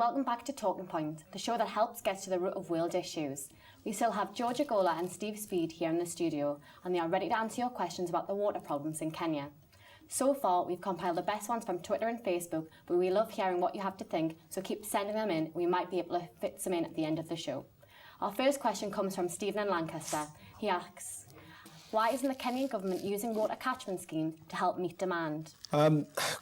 welcome back to Talking Point, the show that helps get to the root of world issues. We still have Georgia Gola and Steve Speed here in the studio, and they are ready to answer your questions about the water problems in Kenya. So far, we've compiled the best ones from Twitter and Facebook, but we love hearing what you have to think, so keep sending them in. We might be able to fit some in at the end of the show. Our first question comes from Stephen in Lancaster. He asks, why isn't the Kenyan government using water catchment schemes to help meet demand?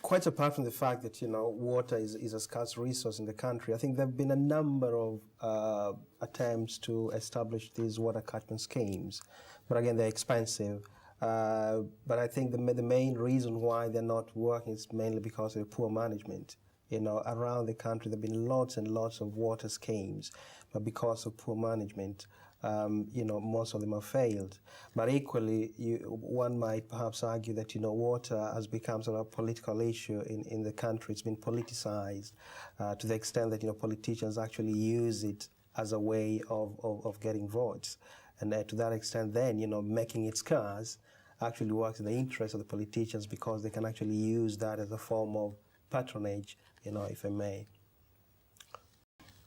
Quite apart from the fact that, water is a scarce resource in the country, I think there have been a number of attempts to establish these water catchment schemes. But again, they're expensive. But I think the main reason why they're not working is mainly because of poor management. Around the country, there have been lots and lots of water schemes, but because of poor management, most of them have failed. But equally, one might perhaps argue that, water has become sort of a political issue in the country. It's been politicized to the extent that, politicians actually use it as a way of getting votes. And to that extent, then, making it scarce actually works in the interest of the politicians because they can actually use that as a form of patronage, if I may.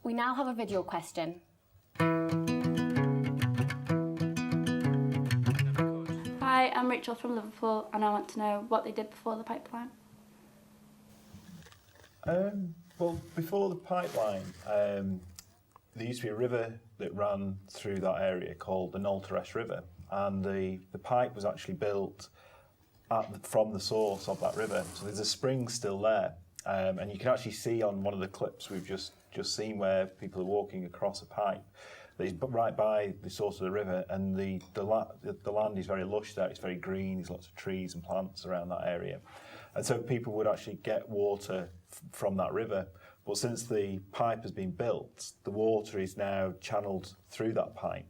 We now have a video question. Hi, I'm Rachel from Liverpool, and I want to know what they did before the pipeline. Well, before the pipeline, there used to be a river that ran through that area called the Nolteresh River, and the pipe was actually built from the source of that river. So there's a spring still there, and you can actually see on one of the clips we've just seen where people are walking across a pipe that is right by the source of the river, and the land is very lush there. It's very green. There's lots of trees and plants around that area, and so people would actually get water from that river. But since the pipe has been built, the water is now channeled through that pipe,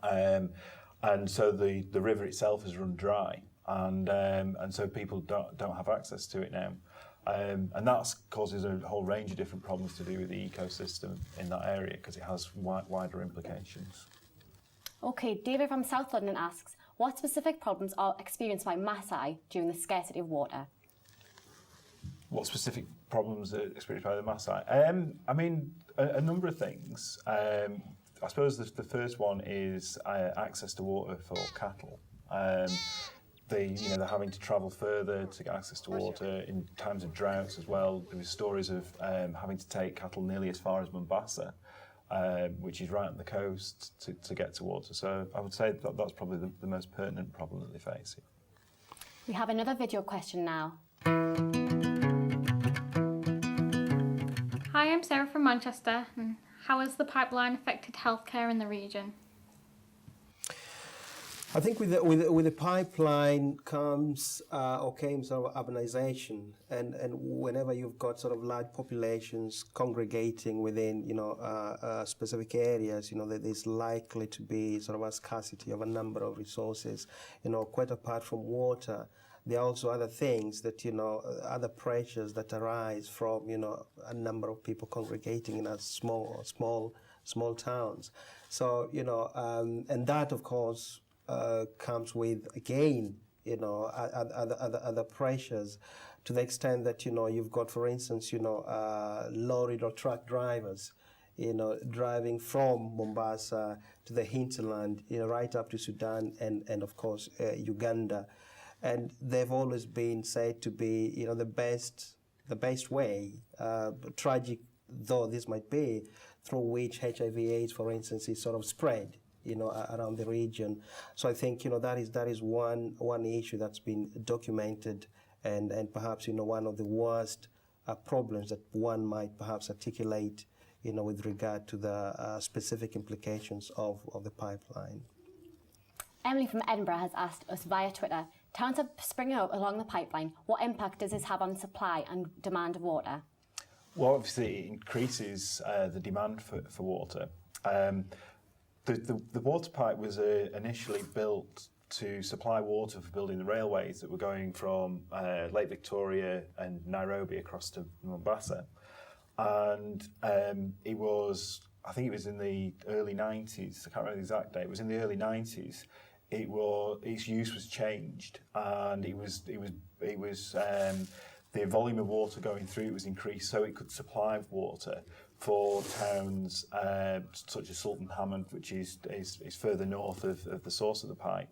and so the river itself has run dry, and so people don't have access to it now. And that causes a whole range of different problems to do with the ecosystem in that area because it has wider implications. Okay, David from South London asks, what specific problems are experienced by Maasai during the scarcity of water? What specific problems are experienced by the Maasai? I mean, a number of things. I suppose the first one is access to water for cattle. They're having to travel further to get access to water in times of droughts as well. There was stories of having to take cattle nearly as far as Mombasa, which is right on the coast, to get to water. So I would say that's probably the most pertinent problem that they face. We have another video question now. Hi, I'm Sarah from Manchester. How has the pipeline affected healthcare in the region? I think with the pipeline came sort of urbanization, and whenever you've got sort of large populations congregating within specific areas, there's likely to be sort of a scarcity of a number of resources. Quite apart from water, there are also other things that other pressures that arise from a number of people congregating in a small towns. So and that of course. Comes with, again, other pressures to the extent that, you've got, for instance, lorry or truck drivers, driving from Mombasa to the hinterland, right up to Sudan and of course, Uganda. And they've always been said to be, the best way, tragic though this might be, through which HIV/AIDS, for instance, is sort of spread. Around the region. So I think, that is one issue that's been documented and perhaps, one of the worst problems that one might perhaps articulate, with regard to the specific implications of the pipeline. Emily from Edinburgh has asked us via Twitter, towns are springing up along the pipeline. What impact does this have on supply and demand of water? Well, obviously it increases the demand for water. The water pipe was initially built to supply water for building the railways that were going from Lake Victoria and Nairobi across to Mombasa. And I think it was in the early 90s, I can't remember the exact date, it was in the early 90s, its use was changed, and the volume of water going through it was increased so it could supply water for towns such as Sultan Hamad, which is further north of the source of the pipe.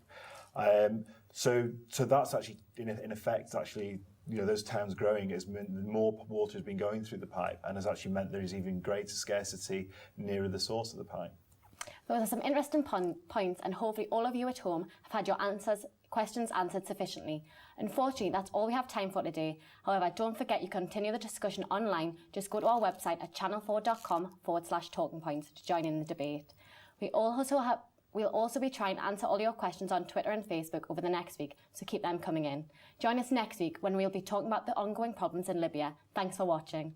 So that's actually, in effect, actually, those towns growing has meant more water has been going through the pipe and has actually meant there is even greater scarcity nearer the source of the pipe. Those are some interesting points, and hopefully all of you at home have had your questions answered sufficiently. Unfortunately, that's all we have time for today. However, don't forget you can continue the discussion online. Just go to our website at channel4.com/talking points to join in the debate. We'll also be trying to answer all your questions on Twitter and Facebook over the next week, so keep them coming in. Join us next week when we'll be talking about the ongoing problems in Libya. Thanks for watching.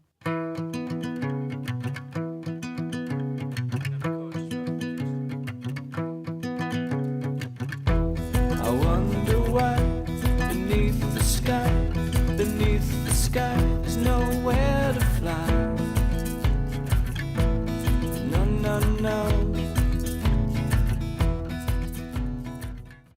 I wonder why beneath the sky, there's nowhere to fly. No, no, no.